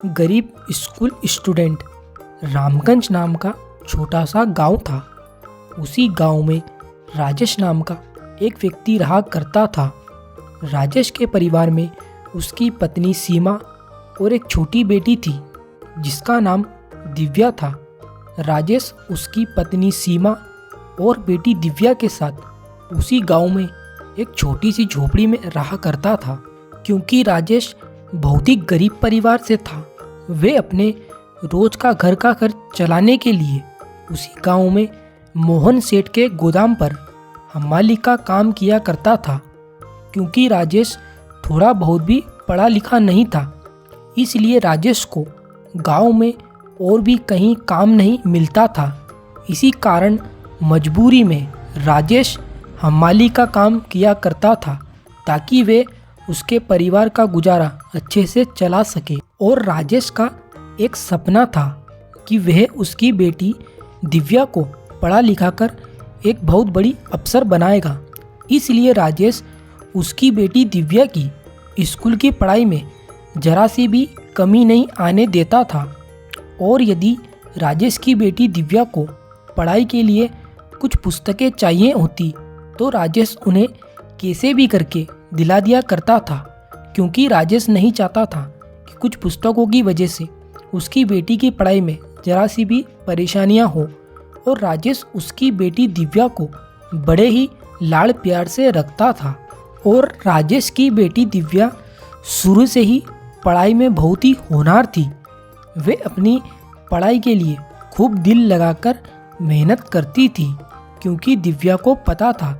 गरीब school student Ramganj नाम का छोटा सा गांव था। उसी गांव में राजेश नाम का एक व्यक्ति रहा करता था। राजेश के परिवार में उसकी पत्नी सीमा और एक छोटी बेटी थी जिसका नाम दिव्या था। राजेश उसकी पत्नी सीमा और बेटी दिव्या के साथ उसी गांव में एक छोटी सी झोपड़ी में रहा करता था। क्योंकि राजेश बहुत ही गरीब परिवार से था, वे अपने रोज का घर का खर्च चलाने के लिए उसी गांव में मोहन सेठ के गोदाम पर हमाली का काम किया करता था। क्योंकि राजेश थोड़ा बहुत भी पढ़ा लिखा नहीं था, इसलिए राजेश को गांव में और भी कहीं काम नहीं मिलता था। इसी कारण मजबूरी में राजेश हमाली का काम किया करता था ताकि वे उसके परिवार का गुजारा अच्छे से चला सके। और राजेश का एक सपना था कि वह उसकी बेटी दिव्या को पढ़ा लिखा कर एक बहुत बड़ी अफसर बनाएगा। इसलिए राजेश उसकी बेटी दिव्या की स्कूल की पढ़ाई में जरा सी भी कमी नहीं आने देता था। और यदि राजेश की बेटी दिव्या को पढ़ाई के लिए कुछ पुस्तकें चाहिए होती तो राजेश उन्हें कैसे भी करके दिला दिया करता था। क्योंकि राजेश नहीं चाहता था कि कुछ पुस्तकों की वजह से उसकी बेटी की पढ़ाई में जरा सी भी परेशानियां हो। और राजेश उसकी बेटी दिव्या को बड़े ही लाड़ प्यार से रखता था। और राजेश की बेटी दिव्या शुरू से ही पढ़ाई में बहुत ही होनहार थी। वे अपनी पढ़ाई के लिए खूब दिल लगाकर मेहनत करती थी। क्योंकि दिव्या को पता था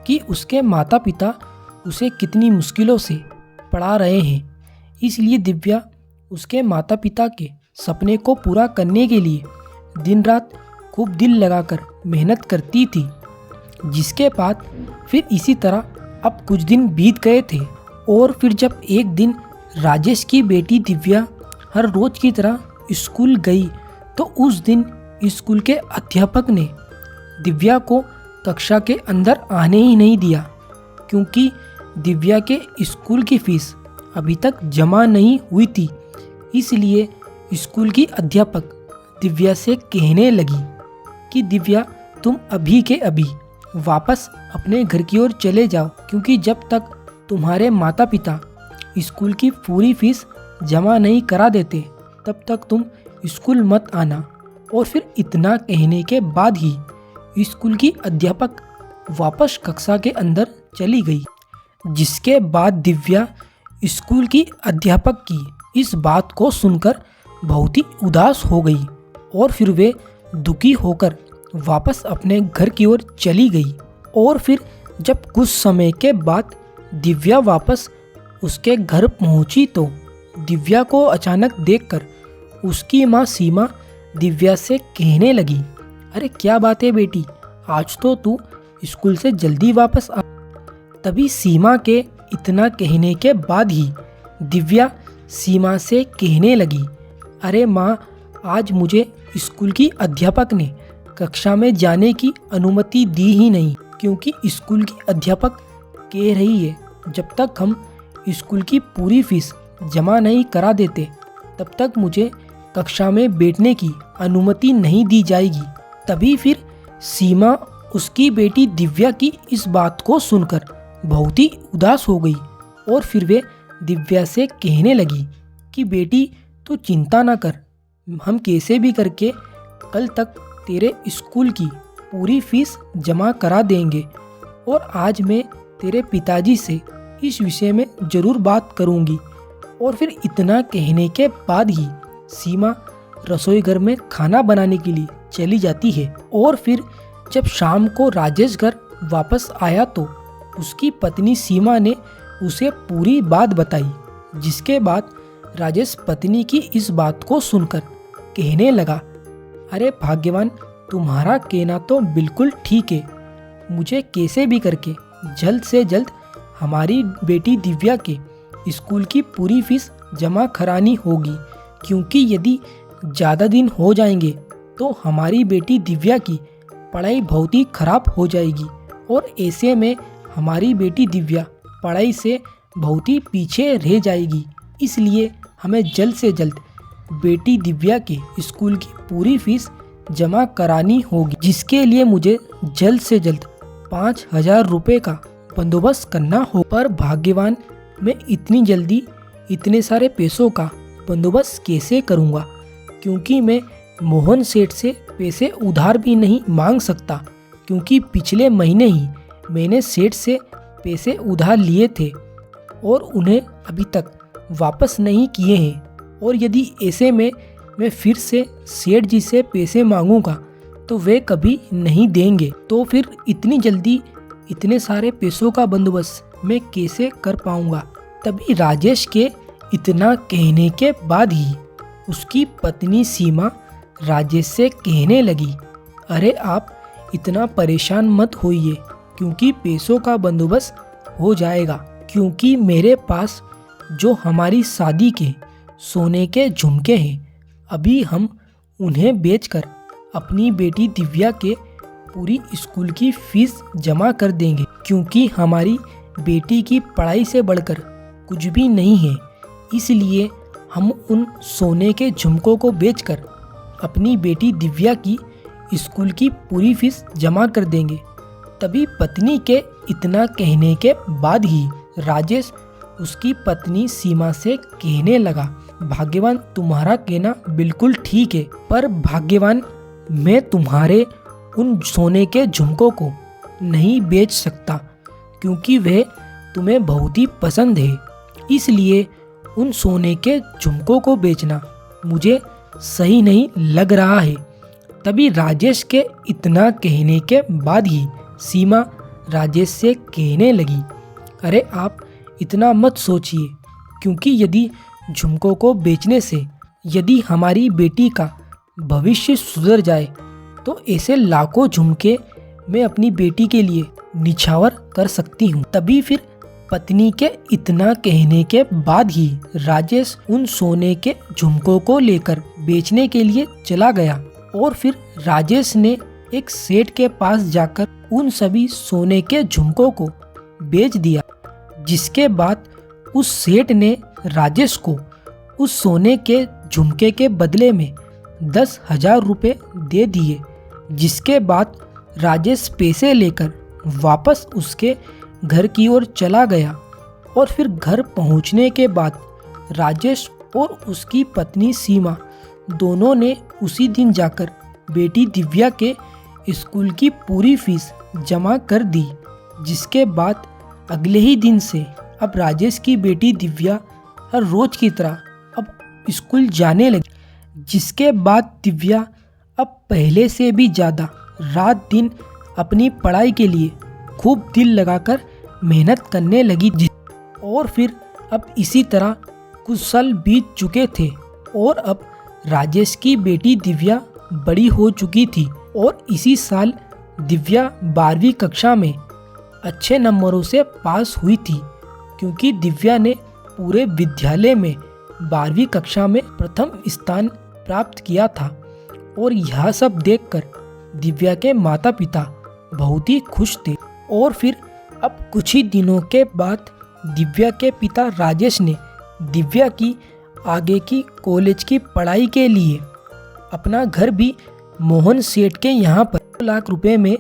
कि उसके माता पिता उसे कितनी मुश्किलों से पढ़ा रहे हैं, इसलिए दिव्या उसके माता पिता के सपने को पूरा करने के लिए दिन रात खूब दिल लगाकर मेहनत करती थी। जिसके बाद फिर इसी तरह अब कुछ दिन बीत गए थे। और फिर जब एक दिन राजेश की बेटी दिव्या हर रोज की तरह स्कूल गई तो उस दिन स्कूल के अध्यापक ने दिव्या को कक्षा के अंदर आने ही नहीं दिया। क्योंकि दिव्या के स्कूल की फीस अभी तक जमा नहीं हुई थी। इसलिए स्कूल की अध्यापक दिव्या से कहने लगी कि दिव्या, तुम अभी के अभी वापस अपने घर की ओर चले जाओ। क्योंकि जब तक तुम्हारे माता पिता स्कूल की पूरी फीस जमा नहीं करा देते तब तक तुम स्कूल मत आना। और फिर इतना कहने के बाद ही स्कूल की अध्यापक वापस कक्षा के अंदर चली गई। जिसके बाद दिव्या स्कूल की अध्यापक की इस बात को सुनकर बहुत ही उदास हो गई। और फिर वे दुखी होकर वापस अपने घर की ओर चली गई। और फिर जब कुछ समय के बाद दिव्या वापस उसके घर पहुंची तो दिव्या को अचानक देखकर उसकी माँ सीमा दिव्या से कहने लगी, अरे क्या बात है बेटी, आज तो तू स्कूल से जल्दी वापस आ। तभी सीमा के इतना कहने के बाद ही दिव्या सीमा से कहने लगी, अरे माँ, आज मुझे स्कूल की अध्यापक ने कक्षा में जाने की अनुमति दी ही नहीं। क्योंकि स्कूल की अध्यापक कह रही है जब तक हम स्कूल की पूरी फीस जमा नहीं करा देते तब तक मुझे कक्षा में बैठने की अनुमति नहीं दी जाएगी। तभी फिर सीमा उसकी बेटी दिव्या की इस बात को सुनकर बहुत ही उदास हो गई। और फिर वे दिव्या से कहने लगी कि बेटी, तू चिंता ना कर, हम कैसे भी करके कल तक तेरे स्कूल की पूरी फीस जमा करा देंगे। और आज मैं तेरे पिताजी से इस विषय में ज़रूर बात करूंगी। और फिर इतना कहने के बाद ही सीमा रसोई घर में खाना बनाने के लिए चली जाती है। और फिर जब शाम को राजेश घर वापस आया तो उसकी पत्नी सीमा ने उसे पूरी बात बताई। जिसके बाद राजेश पत्नी की इस बात को सुनकर कहने लगा, अरे भाग्यवान, तुम्हारा कहना तो बिल्कुल ठीक है। मुझे कैसे भी करके जल्द से जल्द हमारी बेटी दिव्या के स्कूल की पूरी फीस जमा करानी होगी। क्योंकि यदि ज़्यादा दिन हो जाएंगे तो हमारी बेटी दिव्या की पढ़ाई बहुत ही खराब हो जाएगी। और ऐसे में हमारी बेटी दिव्या पढ़ाई से बहुत ही पीछे रह जाएगी। इसलिए हमें जल्द से जल्द बेटी दिव्या के स्कूल की पूरी फीस जमा करानी होगी, जिसके लिए मुझे जल्द से जल्द 5,000 रुपये का बंदोबस्त करना हो। पर भाग्यवान, मैं इतनी जल्दी इतने सारे पैसों का बंदोबस्त कैसे करूँगा, क्योंकि मैं मोहन सेठ से पैसे उधार भी नहीं मांग सकता, क्योंकि पिछले महीने ही मैंने सेठ से पैसे उधार लिए थे और उन्हें अभी तक वापस नहीं किए हैं। और यदि ऐसे में मैं फिर से सेठ जी से पैसे मांगूंगा तो वे कभी नहीं देंगे, तो फिर इतनी जल्दी इतने सारे पैसों का बंदोबस्त मैं कैसे कर पाऊंगा। तभी राजेश के इतना कहने के बाद ही उसकी पत्नी सीमा राजेश से कहने लगी, अरे आप इतना परेशान मत होइए, क्योंकि पैसों का बंदोबस्त हो जाएगा। क्योंकि मेरे पास जो हमारी शादी के सोने के झुमके हैं, अभी हम उन्हें बेचकर अपनी बेटी दिव्या के पूरी स्कूल की फीस जमा कर देंगे, क्योंकि हमारी बेटी की पढ़ाई से बढ़कर कुछ भी नहीं है। इसलिए हम उन सोने के झुमकों को बेचकर अपनी बेटी दिव्या की स्कूल की पूरी फीस जमा कर देंगे। तभी पत्नी के इतना कहने के बाद ही राजेश उसकी पत्नी सीमा से कहने लगा, भाग्यवान, तुम्हारा कहना बिल्कुल ठीक है, पर भाग्यवान, मैं तुम्हारे उन सोने के झुमकों को नहीं बेच सकता, क्योंकि वह तुम्हें बहुत ही पसंद है। इसलिए उन सोने के झुमकों को बेचना मुझे सही नहीं लग रहा है। तभी राजेश के इतना कहने के बाद ही सीमा राजेश से कहने लगी, अरे आप इतना मत सोचिए, क्योंकि यदि झुमकों को बेचने से यदि हमारी बेटी का भविष्य सुधर जाए तो ऐसे लाखों झुमके मैं अपनी बेटी के लिए निछावर कर सकती हूँ। तभी फिर पत्नी के इतना कहने के बाद ही राजेश उन सोने के झुमकों को लेकर बेचने के लिए चला गया। और फिर राजेश ने एक सेठ के पास जाकर उन सभी सोने के झुमकों को बेच दिया, जिसके बाद उस सेठ ने राजेश को उस सोने के झुमके के बदले में 10,000 रुपये दे दिए। जिसके बाद राजेश पैसे लेकर वापस उसके घर की ओर चला गया। और फिर घर पहुंचने के बाद राजेश और उसकी पत्नी सीमा दोनों ने उसी दिन जाकर बेटी दिव्या के स्कूल की पूरी फीस जमा कर दी। जिसके बाद अगले ही दिन से अब राजेश की बेटी दिव्या हर रोज की तरह अब स्कूल जाने लगी, जिसके बाद दिव्या अब पहले से भी ज़्यादा रात दिन अपनी पढ़ाई के लिए खूब दिल लगाकर मेहनत करने लगी। और फिर अब इसी तरह कुछ साल बीत चुके थे और अब राजेश की बेटी दिव्या बड़ी हो चुकी थी। और इसी साल दिव्या 12वीं कक्षा में अच्छे नंबरों से पास हुई थी, क्योंकि दिव्या ने पूरे विद्यालय में 12वीं कक्षा में प्रथम स्थान प्राप्त किया था। और यह सब देखकर दिव्या के माता पिता बहुत ही खुश थे। और फिर अब कुछ ही दिनों के बाद दिव्या के पिता राजेश ने दिव्या की आगे की कॉलेज की पढ़ाई के लिए अपना घर भी मोहन सेठ के यहाँ पर 2 लाख रुपए में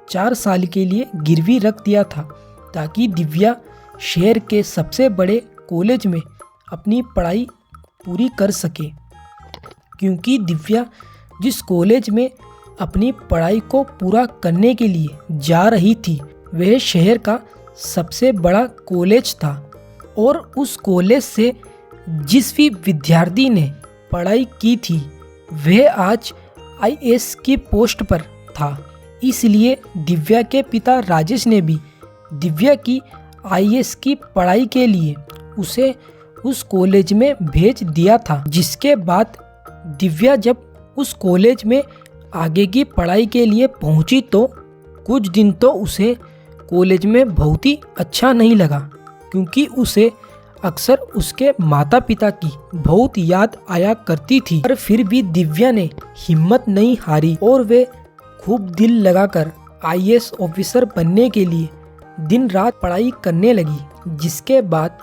4 साल के लिए गिरवी रख दिया था, ताकि दिव्या शहर के सबसे बड़े कॉलेज में अपनी पढ़ाई पूरी कर सके। क्योंकि दिव्या जिस कॉलेज में अपनी पढ़ाई को पूरा करने के लिए जा रही थी वह शहर का सबसे बड़ा कॉलेज था। और उस कॉलेज से जिस भी विद्यार्थी ने पढ़ाई की थी वह आज आईएएस की पोस्ट पर था। इसलिए दिव्या के पिता राजेश ने भी दिव्या की आईएएस की पढ़ाई के लिए उसे उस कॉलेज में भेज दिया था। जिसके बाद दिव्या जब उस कॉलेज में आगे की पढ़ाई के लिए पहुंची तो कुछ दिन तो उसे कॉलेज में बहुत ही अच्छा नहीं लगा, क्योंकि उसे अक्सर उसके माता पिता की बहुत याद आया करती थी। पर फिर भी दिव्या ने हिम्मत नहीं हारी और वे खूब दिल लगाकर आईएएस ऑफिसर बनने के लिए दिन रात पढ़ाई करने लगी। जिसके बाद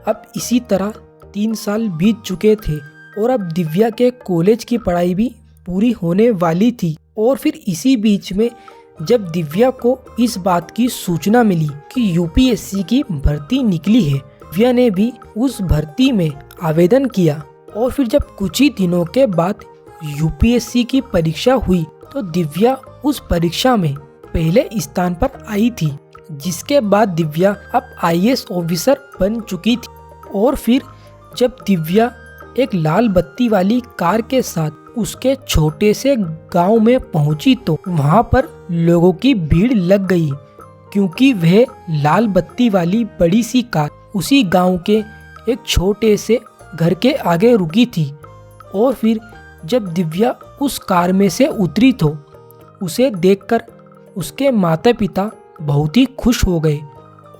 अब इसी तरह 3 साल बीत चुके थे और अब दिव्या के कॉलेज की पढ़ाई भी पूरी होने वाली थी। और फिर इसी बीच में जब दिव्या को इस बात की सूचना मिली कि यूपीएससी की भर्ती निकली है, दिव्या ने भी उस भर्ती में आवेदन किया। और फिर जब कुछ ही दिनों के बाद यूपीएससी की परीक्षा हुई तो दिव्या उस परीक्षा में पहले स्थान पर आई थी, जिसके बाद दिव्या अब आईएएस ऑफिसर बन चुकी थी। और फिर जब दिव्या एक लाल बत्ती वाली कार के साथ उसके छोटे से गांव में पहुंची तो वहां पर लोगों की भीड़ लग गई, क्योंकि वह लाल बत्ती वाली बड़ी सी कार उसी गांव के एक छोटे से घर के आगे रुकी थी। और फिर जब दिव्या उस कार में से उतरी तो उसे देखकर उसके माता पिता बहुत ही खुश हो गए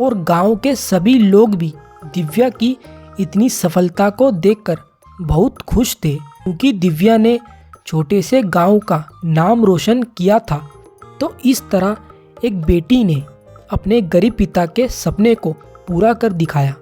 और गांव के सभी लोग भी दिव्या की इतनी सफलता को देखकर बहुत खुश थे, क्योंकि दिव्या ने छोटे से गांव का नाम रोशन किया था। तो इस तरह एक बेटी ने अपने गरीब पिता के सपने को पूरा कर दिखाया।